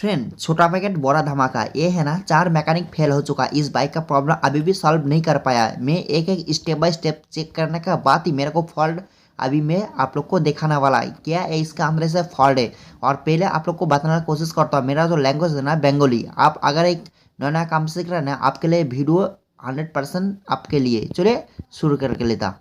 Friend, छोटा packet बड़ा धमाका। ये है ना, 4 मैकेनिक फेल हो चुका। इस बाइक का प्रॉब्लम अभी भी सॉल्व नहीं कर पाया। मैं एक एक स्टेप बाय स्टेप चेक करने के बाद ही मेरे को फॉल्ट अभी मैं आप लोग को दिखाने वाला है क्या है इसका अंदर से फॉल्ट है। और पहले आप लोग को बताने की कोशिश करता हूँ। मेरा जो लैंग्वेज है ना बंगाली। आप अगर एक नया नया काम सीख रहे हैं ना, आपके लिए वीडियो 100% आपके लिए। चलिए शुरू करके लेता।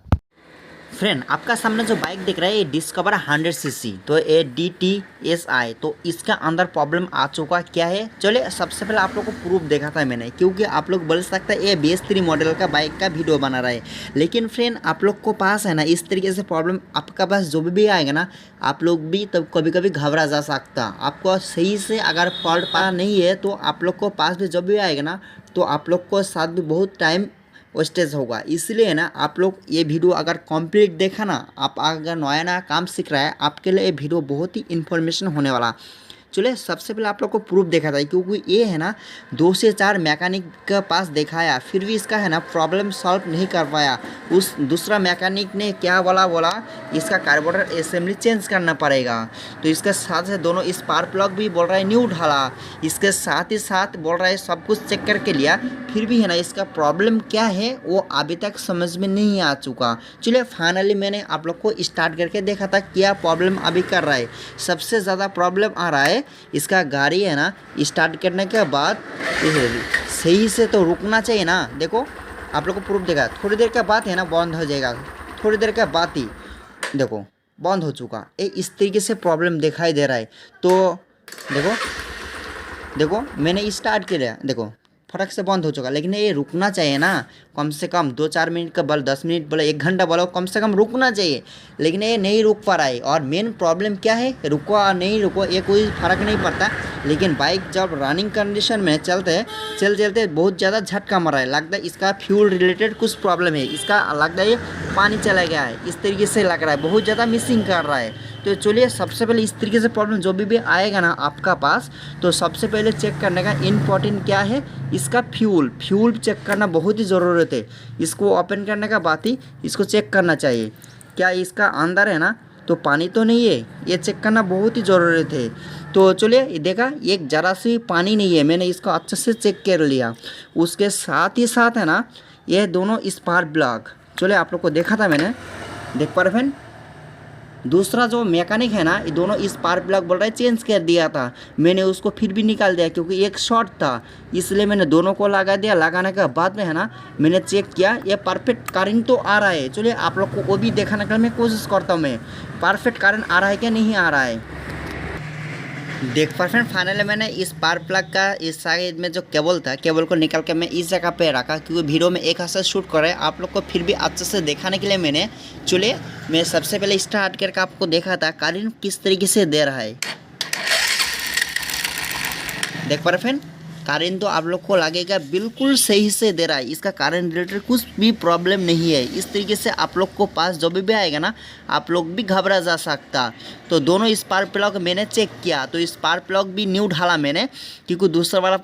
फ्रेंड, आपका सामने जो बाइक दिख रहा है ये डिस्कवर 100cc, तो ये DTSI। तो इसका अंदर प्रॉब्लम आ चुका क्या है। चलिए सबसे पहले आप लोग को प्रूफ देखा था मैंने, क्योंकि आप लोग बोल सकते हैं ये BS3 मॉडल का बाइक का वीडियो बना रहा है। लेकिन फ्रेंड, आप लोग को पास है ना इस तरीके से प्रॉब्लम आपका पास जो भी आएगा ना, आप लोग भी तब कभी कभी घबरा जा सकता। आपको सही से अगर फॉल्ट पता नहीं है तो आप लोग को पास भी जब भी आएगा ना, तो आप लोग को साथ भी बहुत टाइम वेस्टेज होगा। इसलिए ना आप लोग ये वीडियो अगर कंप्लीट देखा ना, आप अगर नया नया काम सीख रहा है, आपके लिए ये वीडियो बहुत ही इन्फॉर्मेशन होने वाला। चलिए सबसे पहले आप लोग को प्रूफ देखा था, क्योंकि ये है ना 2 से 4 मैकेनिक के पास दिखाया, फिर भी इसका है ना प्रॉब्लम सॉल्व नहीं कर पाया। उस दूसरा मैकेनिक ने क्या बोला इसका कार्बोरेटर असेंबली चेंज करना पड़ेगा। तो इसके साथ से दोनों स्पार्क प्लग भी बोल रहा है न्यू ढाला, इसके साथ ही साथ बोल रहा है सब कुछ चेक करके लिया, फिर भी है ना इसका प्रॉब्लम क्या है वो अभी तक समझ में नहीं आ चुका। चलिए फाइनली मैंने आप लोग को स्टार्ट करके देखा था क्या प्रॉब्लम अभी कर रहा है। सबसे ज़्यादा प्रॉब्लम आ रहा है इसका गाड़ी है ना स्टार्ट करने के बाद सही से तो रुकना चाहिए ना। देखो आप लोग को प्रूफ देखा, थोड़ी देर के बाद है ना बंद हो जाएगा, थोड़ी देर के बाद ही देखो बंद हो चुका। ये इस तरीके से प्रॉब्लम दिखाई दे रहा है। तो देखो देखो मैंने स्टार्ट किया, देखो फटक से बंद हो चुका। लेकिन ये रुकना चाहिए ना, कम से कम 2-4 मिनट का बोलो, 10 मिनट बोलो, 1 घंटा बोलो, कम से कम रुकना चाहिए। लेकिन ये नहीं रुक पा रहा है। और मेन प्रॉब्लम क्या है, रुको और नहीं रुको ये कोई फ़र्क नहीं पड़ता। लेकिन बाइक जब रनिंग कंडीशन में चलते चलते बहुत ज़्यादा झटका मार रहा है, लगता है इसका फ्यूल रिलेटेड कुछ प्रॉब्लम है। इसका लगता है ये पानी चला गया है, इस तरीके से लग रहा है, बहुत ज़्यादा मिसिंग कर रहा है। तो चलिए सबसे पहले इस तरीके से प्रॉब्लम जो भी आएगा ना आपका पास, तो सबसे पहले चेक करने का इम्पोर्टेंट क्या है, इसका फ्यूल चेक करना बहुत ही ज़रूरत है। इसको ओपन करने का बाद ही इसको चेक करना चाहिए क्या इसका अंदर है ना तो पानी तो नहीं है, ये चेक करना बहुत ही ज़रूरत है। तो चलिए देखा एक ज़रा सी पानी नहीं है, मैंने इसको अच्छे से चेक कर लिया। उसके साथ ही साथ है ना ये दोनों स्पार्क प्लग, चलिए आप लोग को देखा था मैंने, देख पा रहे फ्रेंड। दूसरा जो मैकेनिक है ना ये दोनों स्पार्क प्लग बोल रहा है चेंज कर दिया था, मैंने उसको फिर भी निकाल दिया क्योंकि एक शॉर्ट था, इसलिए मैंने दोनों को लगा दिया। लगाने के बाद में है ना मैंने चेक किया ये परफेक्ट करंट तो आ रहा है। चलिए आप लोग को वो भी दिखाने का मैं कोशिश करता हूँ, मैं परफेक्ट करंट आ रहा है क्या नहीं आ रहा है। देख पा फ्रेंड, फाइनली मैंने इस स्पार्क प्लग का इस साइड में जो केबल था, केबल को निकाल के मैं इस जगह पे रखा, क्योंकि वीडियो में एक हाथ से शूट कर रहा है, आप लोग को फिर भी अच्छे से दिखाने के लिए मैंने। चलिए मैं सबसे पहले स्टार्ट करके आपको देखा था करंट किस तरीके से दे रहा है। देख पा रहे फ्रेंड, कारण तो आप लोग को लगेगा बिल्कुल सही से दे रहा है, इसका कारण रिलेटेड कुछ भी प्रॉब्लम नहीं है। इस तरीके से आप लोग को पास जो भी आएगा ना, आप लोग भी घबरा जा सकता। तो दोनों स्पार्क प्लग मैंने चेक किया, तो स्पार्क प्लग भी न्यू ढाला मैंने, क्योंकि दूसरा वाला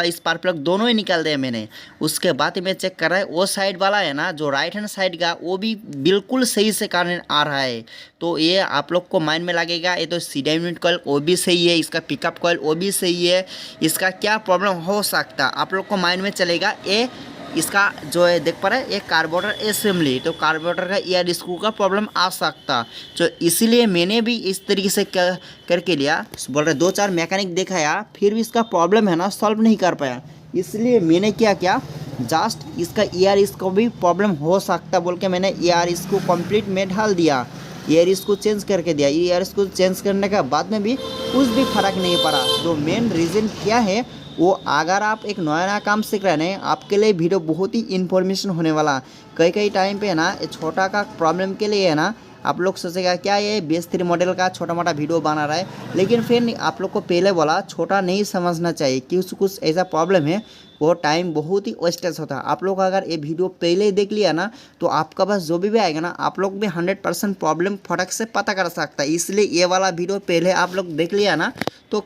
स्पार्क प्लग दोनों ही निकाल दिया मैंने। उसके बाद मैं चेक कर रहा है वो साइड वाला है ना जो राइट हैंड साइड का, वो भी बिल्कुल सही से कारण आ रहा है। तो ये आप लोग को माइंड में लगेगा ये तो सीधा यूनिट कॉइल वो भी सही है, इसका पिकअप कॉइल वो भी सही है, इसका क्या प्रॉब्लम हो सकता। आप लोग को माइंड में चलेगा ये इसका जो है देख पा रहे हैं एक कार्बोरेटर असेंबली, तो कार्बोरेटर का एयर स्क्रू का प्रॉब्लम आ सकता। तो इसीलिए मैंने भी इस तरीके से करके लिया। बोल रहे 2-4 मैकेनिक दिखाया, फिर भी इसका प्रॉब्लम है ना सॉल्व नहीं कर पाया। इसलिए मैंने क्या किया, जस्ट इसका एयर इसको भी प्रॉब्लम हो सकता बोल के मैंने एयर इसको कंप्लीट में ढाल दिया, एयर इसको चेंज करके दिया। एयर इसको चेंज करने के बाद में भी कुछ भी फर्क नहीं पड़ा। तो मेन रीज़न क्या है वो, अगर आप एक नया नया काम सीख रहे हैं आपके लिए वीडियो बहुत ही इन्फॉर्मेशन होने वाला। कई टाइम पे है ना छोटा का प्रॉब्लम के लिए है ना आप लोग सोचेगा क्या ये BS3 मॉडल का छोटा मोटा वीडियो बना रहा है। लेकिन फिर आप लोग को पहले बोला छोटा नहीं समझना चाहिए, क्योंकि कुछ ऐसा प्रॉब्लम है वो टाइम बहुत ही वेस्टेज होता है। आप लोग अगर ये वीडियो पहले ही देख लिया ना, तो आपका पास जो भी आएगा ना आप लोग भी 100% प्रॉब्लम फटक से पता कर सकता है। इसलिए ये वाला वीडियो पहले आप लोग देख लिया ना, तो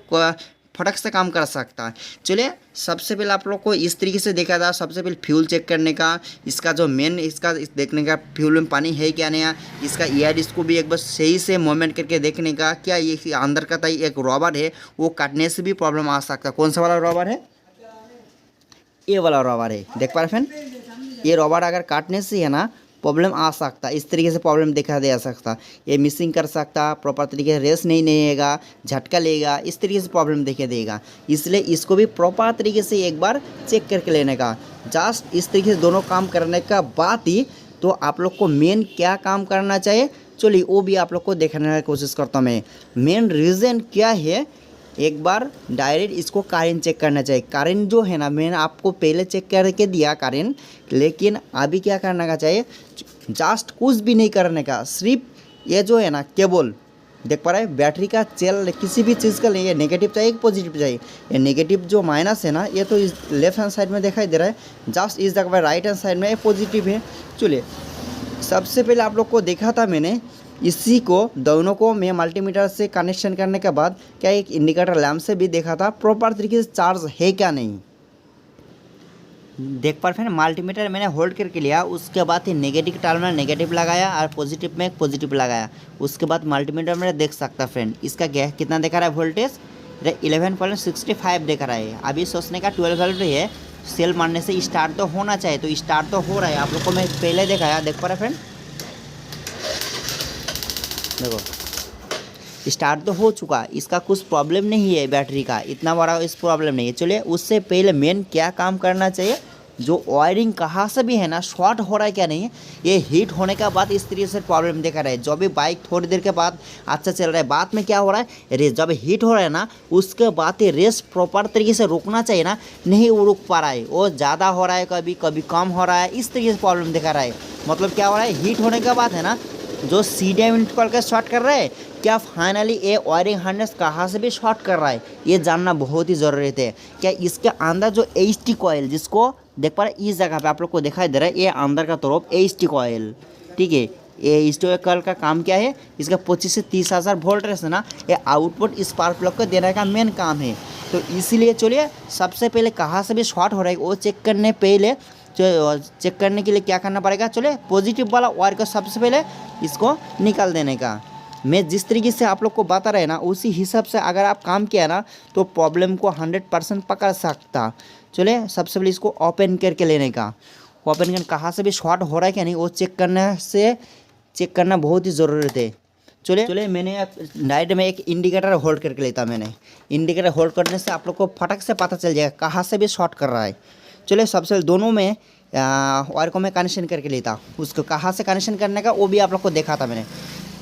फटक से काम कर सकता है। चलिए सबसे पहले आप लोग को इस तरीके से देखा था, सबसे पहले फ्यूल चेक करने का, इसका जो मेन इसका देखने का फ्यूल में पानी है क्या नहीं, इसका ईयर इसको भी एक बार सही से मोमेंट करके देखने का, क्या ये अंदर का एक रबर है वो काटने से भी प्रॉब्लम आ सकता है। कौन सा वाला रबर है? ये वाला रबर है, देख पा रहे फ्रेंड, ये रबर अगर काटने से है ना प्रॉब्लम आ सकता, इस तरीके से प्रॉब्लम देखा दे सकता, ये मिसिंग कर सकता, प्रॉपर तरीके से रेस नहीं लेगा, झटका लेगा, इस तरीके से प्रॉब्लम देखा देगा। इसलिए इसको भी प्रॉपर तरीके से एक बार चेक करके लेने का। जस्ट इस तरीके से दोनों काम करने का बाद ही तो आप लोग को मेन क्या काम करना चाहिए, चलिए वो भी आप लोग को देखने की कोशिश करता हूँ मैं। मेन रीज़न क्या है, एक बार डायरेक्ट इसको करेंट चेक करना चाहिए। करेंट जो है ना मैंने आपको पहले चेक करके दिया करेंट, लेकिन अभी क्या करने का चाहिए, जस्ट कुछ भी नहीं करने का, सिर्फ ये जो है ना केबल देख पा रहे हैं, बैटरी का सेल किसी भी चीज़ का नहीं, ये नेगेटिव चाहिए कि पॉजिटिव चाहिए। ये नेगेटिव जो माइनस है ना ये तो इस लेफ्ट हैंड साइड में दिखाई दे रहा है, जस्ट इस जगह पर राइट हैंड साइड में ये पॉजिटिव है। चलिए सबसे पहले आप लोग को देखा था मैंने, इसी को दोनों को मैं मल्टीमीटर से कनेक्शन करने के बाद क्या एक इंडिकेटर लैम्प से भी देखा था प्रॉपर तरीके से चार्ज है क्या नहीं। देख पा रहे हैं मल्टीमीटर मैंने होल्ड करके लिया, उसके बाद ही नेगेटिव टर्मिनल नेगेटिव लगाया और पॉजिटिव में पॉजिटिव लगाया, उसके बाद मल्टीमीटर में देख सकता फ्रेंड इसका क्या कितना दिखा रहा है वोल्टेज, 11.65 दिखा रहा है। अभी सोचने का 12 वोल्ट है, सेल मारने से स्टार्ट तो होना चाहिए, तो स्टार्ट तो हो रहा है। आप लोग को मैं पहले दिखाया, देख पा रहे फ्रेंड, देखो स्टार्ट तो हो चुका, इसका कुछ प्रॉब्लम नहीं है, बैटरी का इतना बड़ा इस प्रॉब्लम नहीं है। चलिए उससे पहले मेन क्या काम करना चाहिए, जो वायरिंग कहाँ से भी है ना शॉर्ट हो रहा है क्या नहीं, ये हीट होने के बाद इस तरीके से प्रॉब्लम देखा रहा है। जो भी बाइक थोड़ी देर के बाद अच्छा चल रहा है, बाद में क्या हो रहा है, रेस जब हीट हो रहा है ना उसके बाद ये रेस प्रॉपर तरीके से रुकना चाहिए ना, नहीं वो रुक पा रहा है, वो ज़्यादा हो रहा है, कभी कभी कम हो रहा है, इस तरीके से प्रॉब्लम देखा रहा है। मतलब क्या हो रहा है, हीट होने के बाद है ना जो CDI यूनिट कॉल का शॉर्ट कर रहा है, क्या फाइनली ये वायरिंग हार्नेस कहाँ से भी शॉर्ट कर रहा है, ये जानना बहुत ही ज़रूरत है। क्या इसके अंदर जो HT कॉइल, जिसको देख पा रहे इस जगह पे आप लोग को दिखाई दे रहा है, ये अंदर का तरफ HT कॉइल, ठीक है। ये HT कॉइल का काम क्या है, इसका 25 से 30 हज़ार वोल्ट है ना, ये आउटपुट स्पार्क प्लग को देने का मेन काम है। तो इसीलिए चलिए सबसे पहले कहाँ से भी शॉर्ट हो रहा है वो चेक करने पहले चेक करने के लिए क्या करना पड़ेगा, चलिए पॉजिटिव वाला वायर को सबसे पहले इसको निकाल देने का। मैं जिस तरीके से आप लोग को बता रहे हैं ना उसी हिसाब से अगर आप काम किया ना तो प्रॉब्लम को 100% पकड़ सकता। चलिए सबसे पहले इसको ओपन करके लेने का, ओपन कर कहाँ से भी शॉर्ट हो रहा है क्या नहीं वो चेक करना बहुत ही ज़रूरत है। चलिए मैंने डायरेक्ट में एक इंडिकेटर होल्ड करके लेता, मैंने इंडिकेटर होल्ड करने से आप लोग को फटक से पता चल जाएगा कहाँ से भी शॉर्ट कर रहा है। चलिए सबसे दोनों में वायर को मैं कनेक्शन करके लेता, उसको कहाँ से कनेक्शन करने का वो भी आप लोग को देखा था मैंने,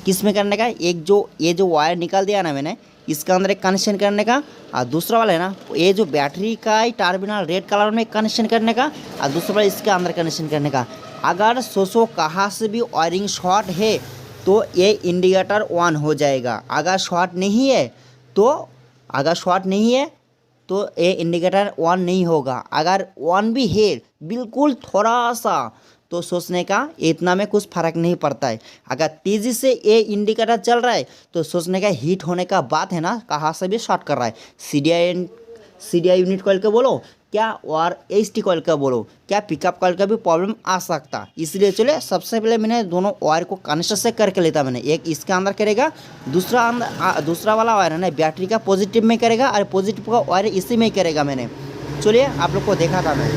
किस में करने का, एक जो ये जो वायर निकाल दिया ना मैंने इसका अंदर एक कनेक्शन करने का, और दूसरा वाला है ना ये जो बैटरी का ही टर्मिनल रेड कलर में कनेक्शन करने का, और दूसरा वाला इसके अंदर कनेक्शन करने का। अगर सोचो कहाँ से भी वायरिंग शॉर्ट है तो ये इंडिकेटर ऑन हो जाएगा, अगर शॉर्ट नहीं है तो ये इंडिकेटर ऑन नहीं होगा। अगर ऑन भी है बिल्कुल थोड़ा सा तो सोचने का इतना में कुछ फ़र्क नहीं पड़ता है। अगर तेज़ी से ये इंडिकेटर चल रहा है तो सोचने का हीट होने का बात है ना कहाँ से भी शॉर्ट कर रहा है, CDI यूनिट कॉइल का बोलो क्या और HT कॉइल का बोलो क्या पिकअप कॉइल का भी प्रॉब्लम आ सकता। इसलिए चले सबसे पहले मैंने दोनों वायर को कनेक्शन से करके लेता, मैंने एक इसके अंदर करेगा, दूसरा वाला वायर है ना बैटरी का पॉजिटिव में करेगा और पॉजिटिव का वायर इसी में ही करेगा मैंने। चलिए आप लोग को देखा था मैं,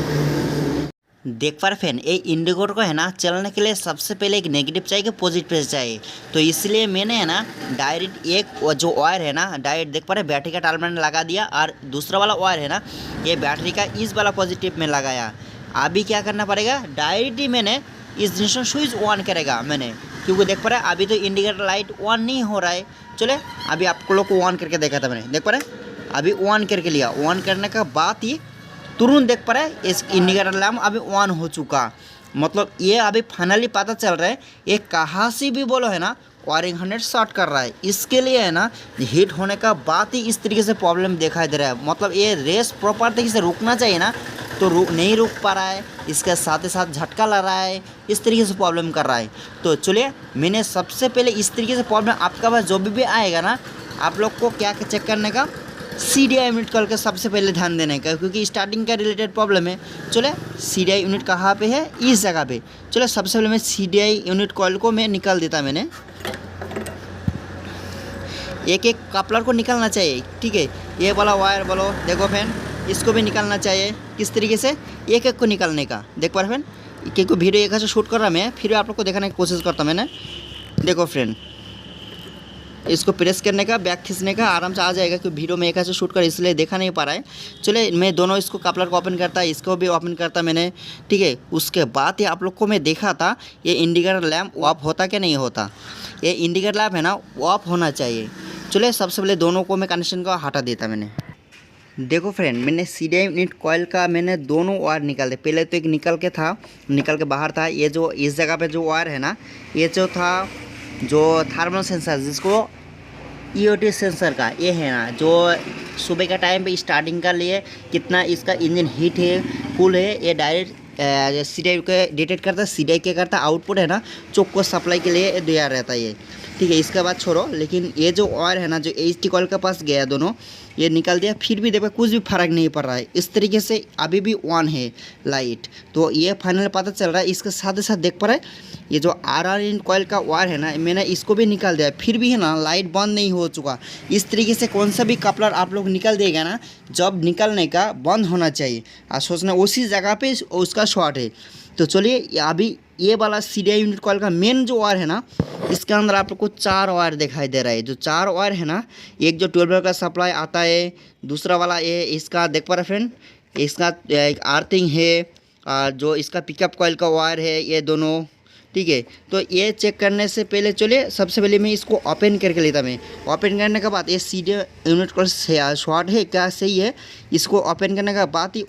देख पा रहे फैन ये इंडिकेटर को है ना चलने के लिए सबसे पहले एक नेगेटिव चाहिए पॉजिटिव चाहिए, तो इसलिए मैंने है ना डायरेक्ट एक जो वायर है ना डायरेक्ट देख पा रहे बैटरी का टर्मिनल लगा दिया, और दूसरा वाला वायर है ना ये बैटरी का इस वाला पॉजिटिव में लगाया। अभी क्या करना पड़ेगा, डायरेक्ट ही मैंने इस इग्निशन स्विच ऑन करेगा मैंने, क्योंकि देख पा रहे अभी तो इंडिकेटर लाइट ऑन नहीं हो रहा है। चले अभी आपको लोग को ऑन करके देखा था मैंने, देख पा रहे अभी ऑन करके लिया, ऑन करने का बाद ही तुरंत देख पा रहे हैं इस इंडिकेटर लैम्प अभी ऑन हो चुका। मतलब ये अभी फाइनली पता चल रहा है ये कहाँ से भी बोलो है ना वायरिंग हार्नेस शॉर्ट कर रहा है। इसके लिए है ना हीट होने का बाद ही इस तरीके से प्रॉब्लम दिखाई दे रहा है। मतलब ये रेस प्रॉपर तरीके से रुकना चाहिए ना तो नहीं रुक पा रहा है, इसके साथ ही साथ झटका लग रहा है, इस तरीके से प्रॉब्लम कर रहा है। तो चलिए मैंने सबसे पहले इस तरीके से प्रॉब्लम आपका पास जो भी आएगा ना आप लोग को क्या चेक करने का, CDI यूनिट कॉइल का सबसे पहले ध्यान देने का, क्योंकि स्टार्टिंग का रिलेटेड प्रॉब्लम है। चले CDI यूनिट कहाँ पे है, इस जगह पे। चलो सबसे पहले मैं CDI यूनिट कॉइल को मैं निकाल देता मैंने, एक एक कपलर को निकालना चाहिए, ठीक है। ये वाला वायर बोलो, देखो फ्रेंड, इसको भी निकालना चाहिए। किस तरीके से, एक एक को निकालने का। देख पा रहे फ्रेंड, क्योंकि वीडियो एक से शूट कर रहा मैं, फिर आप लोग को दिखाने की कोशिश करता हूँ मैंने। देखो फ्रेंड, इसको प्रेस करने का, बैक खींचने का, आराम से आ जाएगा, क्योंकि वीडियो में एक से शूट कर इसलिए देखा नहीं पा रहा है। चलिए मैं दोनों इसको कपलर को ओपन करता है, इसको भी ओपन करता मैंने, ठीक है। उसके बाद ही आप लोग को मैं देखा था ये इंडिकेटर लैम्प ऑफ होता क्या नहीं होता। ये इंडिकेटर लैम्प है ना, ऑफ होना चाहिए। चलिए सबसे पहले दोनों को मैं कनेक्शन का हटा देता मैंने। देखो फ्रेंड, मैंने CDI यूनिट कॉइल का मैंने दोनों वायर निकाल दिया। पहले तो एक निकल के बाहर था। ये जो इस जगह पे जो वायर है ना, ये जो था जो थर्मल सेंसर, जिसको EOT सेंसर का, ये है ना, जो सुबह का टाइम पे स्टार्टिंग का लिए कितना इसका इंजन हीट है, फुल है, ये डायरेक्ट CDI को डिटेक्ट करता है। CDI क्या करता है, आउटपुट है ना, चौक को सप्लाई के लिए दिया रहता है ये, ठीक है। इसके बाद छोड़ो, लेकिन ये जो वायर है ना, जो HT कॉइल के पास गया दोनों, ये निकाल दिया, फिर भी देखो कुछ भी फर्क नहीं पड़ रहा है। इस तरीके से अभी भी ऑन है लाइट, तो ये फाइनल पता चल रहा है। इसके साथ ही साथ देख पा रहा है, ये जो RR इन कॉइल का वायर है ना, मैंने इसको भी निकाल दिया, फिर भी है ना लाइट बंद नहीं हो चुका। इस तरीके से कौन सा भी कपलर आप लोग निकाल देगा ना, जब निकलने का बंद होना चाहिए, और सोचना उसी जगह पे उसका शॉर्ट है। तो चलिए अभी ये वाला CDI यूनिट कॉइल का मेन जो वायर है ना, इसके अंदर आप लोग को 4 वायर दिखाई दे रहा है। जो 4 वायर है ना, एक जो 12 वोल्ट का सप्लाई आता है, दूसरा वाला ये इसका देख पा रहे फ्रेंड, इसका एक अर्थिंग है, और जो इसका पिकअप कॉइल का वायर है, ये दोनों, ठीक है। तो ये चेक करने से पहले चलिए सबसे पहले मैं इसको ओपन करके लेता मैं। ओपन करने के बाद ये CDI यूनिट कॉइल शॉर्ट है क्या सही है, इसको ओपन करने के बाद ही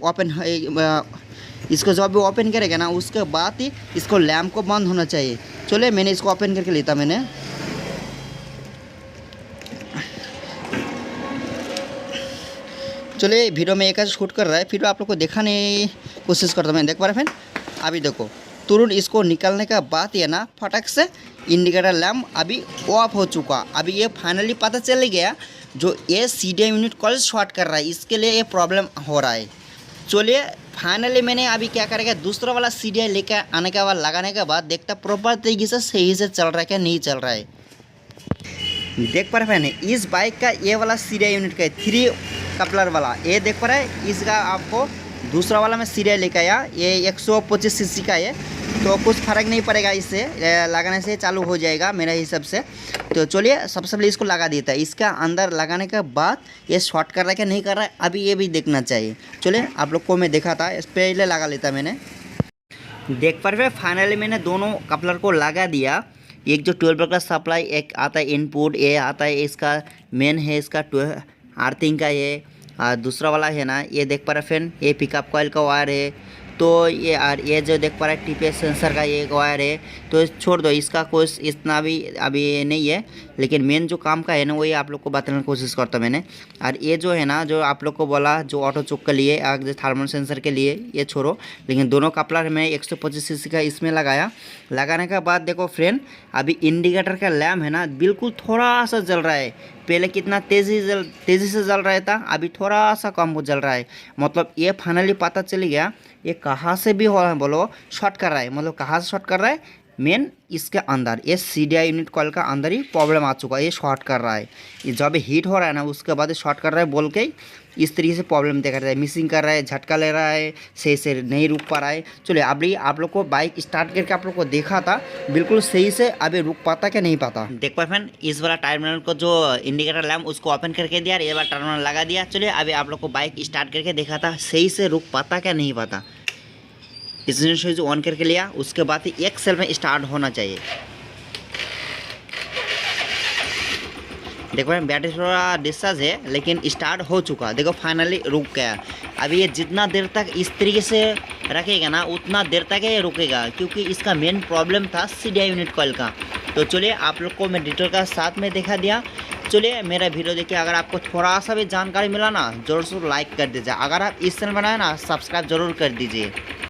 इसको जब भी ओपन करेगा ना, उसके बाद ही इसको लैम्प को बंद होना चाहिए। चलिए मैंने इसको ओपन करके लेता मैंने। चलिए वीडियो में एक शूट कर रहा है, फिर आप लोग को दिखाने की कोशिश करता मैं। देख पा रहे हैं अभी देखो, तुरंत इसको निकालने के बाद ये ना फटक से इंडिकेटर लैम्प अभी ऑफ हो चुका। अभी ये फाइनली पता चल गया, जो ये CDI यूनिट कॉइल शॉर्ट कर रहा है, इसके लिए ये प्रॉब्लम हो रहा है। चलिए फाइनली मैंने अभी क्या करेगा, दूसरा वाला CDI लेकर आने के बाद लगाने के बाद देखता प्रॉपर तरीके से सही से चल रहा है क्या नहीं चल रहा है। देख पा रहे हैं इस बाइक का ये वाला CDI यूनिट का 3 कपलर वाला, ये देख पा रहे हैं। इसका आपको दूसरा वाला मैं CDI लेकर आया, ये 125 cc का है, तो कुछ फ़र्क नहीं पड़ेगा, इससे लगाने से चालू हो जाएगा मेरे हिसाब से। तो चलिए सबसे पहले इसको लगा देता है। इसका अंदर लगाने के बाद ये शॉर्ट कर रहा है क्या नहीं कर रहा है, अभी ये भी देखना चाहिए। चलिए आप लोग को मैं देखा था, इस पहले लगा लेता मैंने। देख पा रहे फाइनली मैंने दोनों कपलर को लगा दिया। एक जो 12 वोल्ट का सप्लाई एक आता है इनपुट, ये आता है इसका मेन है, इसका अर्थिंग का ये, और दूसरा वाला है ना, ये देख पा रहे फ्रेंड, ये पिकअप कॉइल का वायर है। तो ये जो देख पा रहा है TPS सेंसर का ये वायर है। तो छोड़ दो, इसका कुछ इतना भी अभी नहीं है, लेकिन मेन जो काम का है ना, वही आप लोग को बताने की कोशिश करता मैंने। और ये जो है ना, जो आप लोग को बोला जो ऑटो चुक के लिए, जो थर्मल सेंसर के लिए, ये छोड़ो, लेकिन दोनों कपलर में 125 cc का इसमें लगाया। लगाने के बाद देखो फ्रेंड, अभी इंडिकेटर का लैम्प है ना, बिल्कुल थोड़ा सा जल रहा है। पहले कितना तेज़ी से जल रहा था, अभी थोड़ा सा कम हो जल रहा है। मतलब ये फाइनली पता चल गया ये कहाँ से भी हो बोलो शॉर्ट कर रहा है। मतलब कहाँ से शॉर्ट कर रहा है, मेन इसके अंदर ये CDI यूनिट कॉइल का अंदर ही प्रॉब्लम आ चुका है, ये शॉर्ट कर रहा है। ये जब हीट हो रहा है ना, उसके बाद शॉर्ट कर रहा है बोल के इस तरीके से प्रॉब्लम देखा रहा है, मिसिंग कर रहा है, झटका ले रहा है, सही से नहीं रुक पा रहा है। चलिए अभी आप लोग को बाइक स्टार्ट करके आप लोग को देखा था, बिल्कुल सही से अभी रुक पाता क्या नहीं पाता। देख पाए फ्रेंड, इस वाला टर्मिनल को जो इंडिकेटर लैम्प उसको ओपन करके दिया, ये वाला टर्मिनल लगा दिया। चलिए अभी आप लोग को बाइक स्टार्ट करके देखा था, सही से रुक पाता क्या नहीं पाता। इंजन स्विच ऑन करके लिया, उसके बाद ही एक सेल में स्टार्ट होना चाहिए। देखो बैटरी थोड़ा डिस्चार्ज है, लेकिन स्टार्ट हो चुका। देखो फाइनली रुक गया। अभी ये जितना देर तक इस तरीके से रखेगा ना, उतना देर तक ये रुकेगा, क्योंकि इसका मेन प्रॉब्लम था CDI यूनिट कॉइल का। तो चलिए आप लोग को मैं डिटेल का साथ में दिखा दिया। चलिए मेरा वीडियो देखिए, अगर आपको थोड़ा सा भी जानकारी मिला ना, ज़रूर से लाइक कर दीजिए। अगर आप इस चैनल बनाए ना, सब्सक्राइब जरूर कर दीजिए।